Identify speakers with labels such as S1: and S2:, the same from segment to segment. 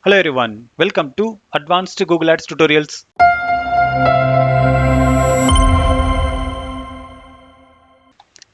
S1: Hello everyone, welcome to Advanced Google Ads Tutorials.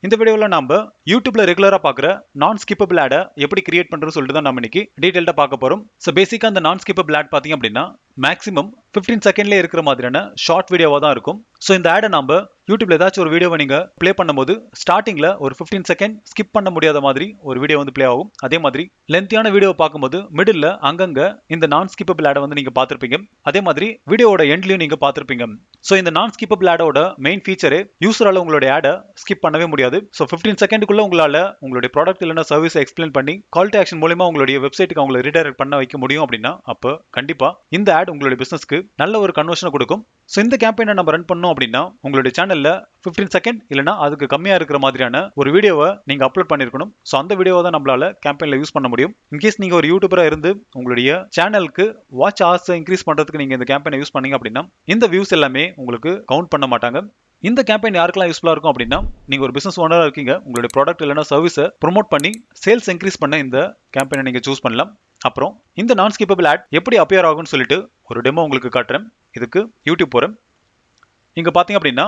S1: இந்த வீடியோவில் நம்ம யூடியூப்ல ரெகுலரா பார்க்குற நான் ஸ்கிப்பபிள் ஆடை எப்படி கிரியேட் பண்றதுன்னு சொல்லிட்டு தான் நம்ம இன்னைக்கு டீடைல்டா பார்க்க போறோம். ஸோ பேசிக்கா அந்த நான் ஸ்கிப்பபிள் ஆட் பார்த்தீங்க அப்படின்னா மேக்ஸிமம் 15 செகண்ட்ல இருக்கிற மாதிரியான ஷார்ட் வீடியோவா தான் இருக்கும். ஸோ இந்த ஆடை நம்ம யூடியூப்ல ஏதாச்சும் ஒரு வீடியோவை நீங்க ப்ளே பண்ணும்போது ஸ்டார்டிங்ல ஒரு 15 செகண்ட் ஸ்கிப் பண்ண முடியாத மாதிரி ஒரு வீடியோ வந்து ப்ளே ஆகும். அதே மாதிரி லென்த்தியான வீடியோ பார்க்கும்போது மிடில் அங்கங்க இந்த நான் ஸ்கிப்பபிள் ஆடை வந்து நீங்க பார்த்திருப்பீங்க. அதே மாதிரி வீடியோவோட எண்ட்லயும் நீங்க பார்த்திருப்பீங்க. ஸோ இந்த நான் ஸ்கிப்பபிள் ஆடோட மெயின் ஃபீச்சரே யூசரால உங்களுடைய ஆடை ஸ்கிப் பண்ணவே முடியாது. ஸோ 15 செகண்டுக்குள்ள உங்களால உங்களுடைய ப்ராடக்ட் இல்லைன்னா சர்வீஸை எக்ஸ்பிளைன் பண்ணி கால் டு ஆக்ஷன் மூலமா உங்களுடைய வெப்சைட்டுக்கு அவங்களை ரீடைரக்ட் பண்ண வைக்க முடியும் அப்படின்னா அப்போ கண்டிப்பா இந்த ஆட் உங்களுடைய பிசினஸ்க்கு நல்ல ஒரு கன்வர்ஷனை கொடுக்கும். ஸோ இந்த கேம்பெயினை நம்ம ரன் பண்ணோம் அப்படின்னா உங்களுடைய சேனல்ல 15 செகண்ட் இல்லைனா அதுக்கு கம்மியா இருக்கிற மாதிரியான ஒரு வீடியோவை நீங்க அப்லோட் பண்ணிருக்கணும். ஸோ அந்த வீடியோவை தான் நம்மளால கேம்பெயின்ல யூஸ் பண்ண முடியும். இன்கேஸ் நீங்க ஒரு யூடியூபரா இருந்து உங்களுடைய சேனலுக்கு வாட்ச் ஹவர்ஸை இன்க்ரீஸ் பண்றதுக்கு நீங்க இந்த கேம்பெயினை யூஸ் பண்ணீங்க அப்படின்னா இந்த வியூஸ் எல்லாமே உங்களுக்கு கவுண்ட் பண்ண மாட்டாங்க. இந்த கேம்பெயின் யாருக்கெல்லாம் யூஸ்ஃபுல்லா இருக்கும் அப்படின்னா நீங்க ஒரு பிசினஸ் ஓனரா இருக்கீங்க, உங்களுடைய ப்ராடக்ட் இல்லைனா சர்வீஸை ப்ரோமோட் பண்ணி சேல்ஸ் இன்க்ரீஸ் பண்ண இந்த கேம்பெயினை நீங்க சூஸ் பண்ணலாம். அப்புறம் இந்த நான் ஸ்கிப்பபிள் ஆட் எப்படி அப்பியர் ஆகும்னு சொல்லிட்டு ஒரு டெமோ உங்களுக்கு காட்டுறேன். இதுக்கு யூடியூப் போறேன். இங்க பாத்தீங்க அப்படின்னா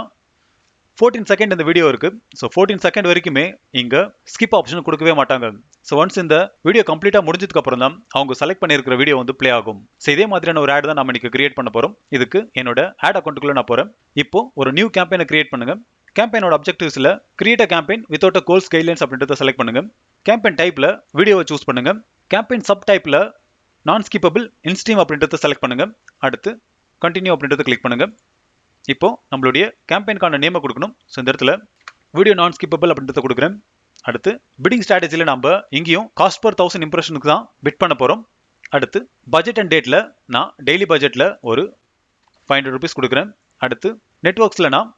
S1: 14 செகண்ட் இந்த வீடியோ இருக்கு. ஸோ 14 செகண்ட் வரைக்குமே இங்க ஸ்கிப் ஆப்ஷன் கொடுக்கவே மாட்டாங்க. ஸோ ஒன்ஸ் இந்த வீடியோ கம்ப்ளீட்டா முடிஞ்சதுக்கு அப்புறம் தான் அவங்க செலக்ட் பண்ணியிருக்கிற வீடியோ வந்து ப்ளே ஆகும். ஸோ இதே மாதிரியான ஒரு ஆட் தான் நம்ம இன்னைக்கு கிரியேட் பண்ண போறோம். இதுக்கு என்னோட ஆட் அக்கௌண்ட்டுக்குள்ள நான் போறேன். இப்போ ஒரு நியூ கேம்பெயினை கிரியேட் பண்ணுங்க. கேம்பெயினோட அப்ஜெக்டிவ்ஸ்ல create a campaign without a goals guidelines அப்படின்றத செலக்ட் பண்ணுங்க. கேம்பெயின் டைப்ல வீடியோவை சூஸ் பண்ணுங்க. கேம்பெயின் சப் டைப்ல நான் ஸ்கிப்பபிள் இன்ஸ்ட்ரீம் அப்படின்றத செலக்ட் பண்ணுங்க. அடுத்து கண்டினியூ அப்படின்றத கிளிக் பண்ணுங்க. இப்போ நம்மளுடைய கேம்பெயினுக்கான நேமை கொடுக்கணும். ஸோ இந்த இடத்துல வீடியோ நான் ஸ்கிப்பபிள் அப்படின்றத கொடுக்குறேன். அடுத்து பிட்டிங் ஸ்ட்ராட்டஜியில் நம்ம இங்கேயும் காஸ்ட் பர் 1000 இம்ப்ரெஷனுக்கு தான் பிட் பண்ண போகிறோம். அடுத்து பட்ஜெட் அண்ட் டேட்டில் நான் டெய்லி பட்ஜெட்டில் ஒரு 500 ருபீஸ் கொடுக்குறேன். அடுத்து நெட்வொர்க்ஸில் நான்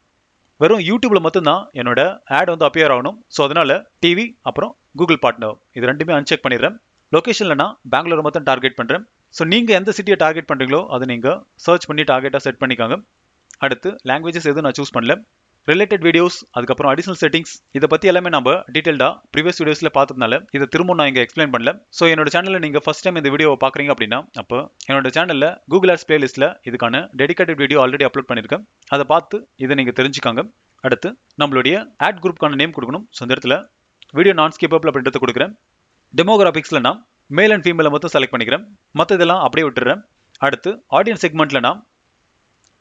S1: வெறும் யூடியூப்ல மட்டும்தான் என்னோட ஆட் வந்து அப்பியர் ஆகணும். ஸோ அதனால டிவி அப்புறம் கூகுள் பார்ட்னர் இது ரெண்டுமே அன்செக் பண்ணிடுறேன். லொகேஷனில் நான் பெங்களூர் மட்டும் டார்கெட் பண்ணுறேன். ஸோ நீங்கள் எந்த சிட்டியை டார்கெட் பண்ணுறீங்களோ அதை நீங்கள் சர்ச் பண்ணி டார்கெட்டாக செட் பண்ணிக்காங்க. அடுத்து லாங்குவேஜஸ் எதுவும் நான் சூஸ் பண்ணல. ரிலேட்டட் வீடியோஸ் அதுக்கப்புறம் அடிஷனல் செட்டிங்ஸ் இதை பற்றி எல்லாமே நம்ம டீட்டெயில்டாக ப்ரீவியஸ் வீடியோஸில் பார்த்ததுனால இதை திரும்ப நான் இங்கே எக்ஸ்பிளைன் பண்ணல. ஸோ என்னோட சேனலில் நீங்கள் ஃபஸ்ட் டைம் இந்த வீடியோவை பார்க்குறீங்க அப்படின்னா அப்போ என்னோட சேனலில் கூகுள் ஆட்ஸ் பிளேலிஸ்ட்டில் இதுக்கான டெடிகேட்டட் வீடியோ ஆல்ரெடி அப்லோட் பண்ணியிருக்கேன். அதை பார்த்து இதை நீங்கள் தெரிஞ்சுக்காங்க. அடுத்து நம்மளுடைய ஆட் குரூப்க்கான நேம் கொடுக்கணும். ஸோ இந்த இடத்துல வீடியோ நான் ஸ்கிப்பபிள் அப்படின்றத கொடுக்குறேன். டெமோகிராபிக்ஸில் நான் மேல் அண்ட் ஃபீமேலை மட்டும் செலக்ட் பண்ணிக்கிறேன். மற்ற இதெல்லாம் அப்படியே விட்டுறேன். அடுத்து ஆடியன்ஸ் செக்மெண்ட்டில் நான்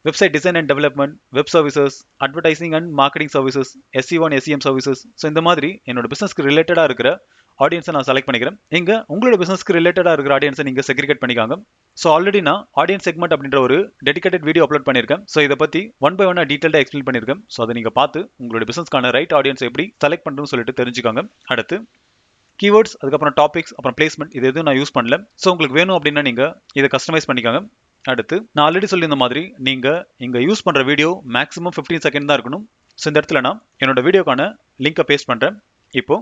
S1: website design and development, web services, advertising and marketing services, SEO and SEM services, so இந்த மாதிரி என்னோட பிசினஸ்க்கு ரிலேட்டடாக இருக்கிற ஆடியன்ஸை நான் செலக்ட் பண்ணிக்கிறேன். இங்கே உங்களோட பிசினஸ்க்கு ரிலேட்டடாக இருக்கிற ஆடியன்ஸை நீங்கள் செக்ரிகேட் பண்ணிக்காங்க. ஸோ ஆல்ரெடி நான் ஆடியன்ஸ் செக்மெண்ட் அப்படின்ற ஒரு டெடிகேட்டட் வீடியோ அப்லோட் பண்ணியிருக்கேன். ஸோ இதை பற்றி ஒன் பை ஒன்னாக டீட்டெயிலாக எக்ஸ்பிளைன் பண்ணியிருக்கேன். ஸோ அதை நீங்கள் பார்த்து உங்களோட பிசினஸ்க்கான ரைட் ஆடியன்ஸ் எப்படி செலக்ட் பண்ணுறதுன்னு சொல்லிட்டு தெரிஞ்சுக்காங்க. அடுத்து கீவேர்ட்ஸ் அதுக்கப்புறம் டாபிக்ஸ் அப்புறம் பிளேஸ்மெண்ட் இது எதுவும் நான் யூஸ் பண்ணல. ஸோ உங்களுக்கு வேணும் அப்படின்னா நீங்கள் இதை கஸ்டமைஸ் பண்ணிக்காங்க. அடுத்து நான் ஆல்ரெடி சொல்லியிருந்த மாதிரி நீங்கள் இங்கே யூஸ் பண்ணுற வீடியோ மேக்ஸிமம் 15 செகண்ட் தான் இருக்கணும். ஸோ இந்த இடத்துல நான் என்னோட வீடியோக்கான லிங்கை பேஸ்ட் பண்ணுறேன். இப்போ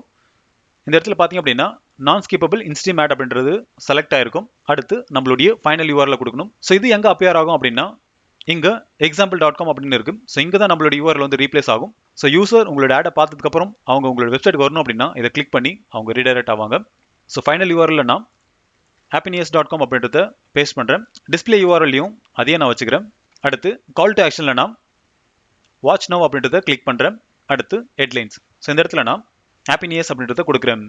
S1: இந்த இடத்துல பார்த்தீங்க அப்படின்னா நான் ஸ்கிப்பபிள் இன்ஸ்ட்ரீம் ஆட் அப்படின்றது செலக்ட் ஆயிருக்கும். அடுத்து நம்மளுடைய ஃபைனல் URL கொடுக்கணும். ஸோ இது எங்கே அப்பியர் ஆகும் அப்படின்னா இங்கே example.com அப்படின்னு இருக்கு. ஸோ இங்கே தான் நம்மளுடைய URL வந்து ரீப்ளேஸ் ஆகும். ஸோ யூசர் உங்களோட ஆடை பார்த்ததுக்கப்புறம் அவங்க உங்களோட வெப்சைட் வரணும் அப்படின்னா இதை கிளிக் பண்ணி அவங்க ரீடைரக்ட் ஆவாங்க. ஸோ ஃபைனல் URL நான் happiness.com அப்படின்றத பேஸ்ட் பண்ணுறேன். டிஸ்பிளே URLலையும் அதையே நான் வச்சுக்கிறேன். அடுத்து கால் டு ஆக்ஷனில் நான் வாட்ச் நவ் அப்படின்றத கிளிக் பண்ணுறேன். அடுத்து ஹெட்லைன்ஸ். ஸோ இந்த இடத்துல நான் happiness அப்படின்றத கொடுக்குறேன்.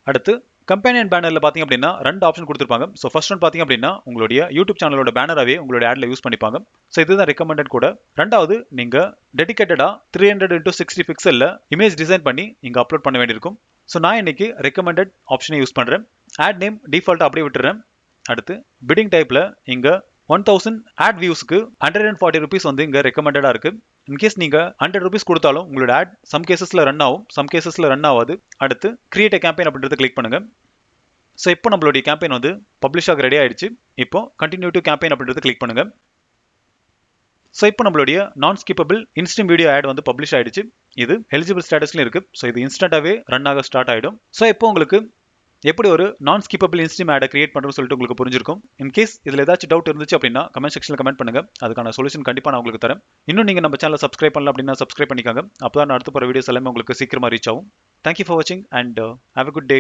S1: அடுத்து கம்பெனியன் பேனரில் பார்த்தீங்க அப்படின்னா 2 ஆப்ஷன் கொடுத்துருப்பாங்க. ஸோ ஃபர்ஸ்ட் ஒன் பார்த்தீங்க அப்படின்னா உங்களுடைய யூடியூப் சேனலோட பேனராகவே உங்களோட ஆடில் யூஸ் பண்ணிப்பாங்க. ஸோ இதுதான் ரெக்கமெண்டட் கூட. ரெண்டாவது நீங்கள் டெடிகேட்டடாக 300x60 பிக்சலில் இமேஜ் டிசைன் பண்ணி இங்கே அப்லோட் பண்ண வேண்டியிருக்கும். ஸோ நான் இன்னைக்கு ரெக்கமெண்டட் ஆப்ஷனை யூஸ் பண்ணுறேன். ஆட் நேம் டிஃபால்ட்டாக அப்படியே விட்டுறேன். அடுத்து பிட்டிங் டைப்பில் இங்கே 1000 ஆட் வியூஸ்க்கு 140 ருபீஸ் வந்து இங்கே ரெக்கமெண்டடாக இருக்குது. இன்கேஸ் நீங்கள் 100 ருபீஸ் கொடுத்தாலும் உங்களோட ஆட் சம் கேசஸில் ரன் ஆகும், சம் கேசஸில் ரன் ஆகாது. அடுத்து கிரியேட் கேம்பெயின் அப்படின்றத கிளிக் பண்ணுங்க. ஸோ இப்போ நம்மளுடைய கேம்பெயின் வந்து பப்ளிஷ் ஆக ரெடி ஆயிடுச்சு. இப்போ கண்டினியூ டு கேம்பெயின் அப்படின்றத கிளிக் பண்ணுங்க. ஸோ இப்போ நம்மளுடைய நான் ஸ்கிப்பபிள் இன்ஸ்ட்ரீம் வீடியோ ஆட் வந்து பப்ளிஷ் ஆயிடுச்சு. இது எலிஜிபிள் ஸ்டேட்டஸ்லையும் இருக்குது. ஸோ இது இன்ஸ்டன்ட்டாகவே ரன் ஆக ஸ்டார்ட் ஆகிடும். ஸோ இப்போ உங்களுக்கு எப்படி ஒரு நான் ஸ்கிப்பபிள் இன்ஸ்ட்ரீம் ஆடை கிரியேட் பண்ணுறதுன்னு சொல்லிட்டு உங்களுக்கு புரிஞ்சிருக்கும். இன்கேஸ் இதில் ஏதாச்சும் டவுட் இருந்துச்சு அப்படின்னா கமெண்ட் செக்ஷனில் கமெண்ட் பண்ணுங்க. அதுக்கான சொல்யூஷன் கண்டிப்பாக நான் உங்களுக்கு தரேன். இன்னும் நீங்கள் நம்ம சேனலை சப்ஸ்கிரைப் பண்ணல அப்படின்னா சப்ஸ்கிரைப் பண்ணிக்காங்க. அப்போ தான் அடுத்த போகிற வீடியோஸ் எல்லாமே உங்களுக்கு சீக்கிரமாக ரீச் ஆகும். தேங்க்யூ ஃபார் வாட்சிங் and have a good day.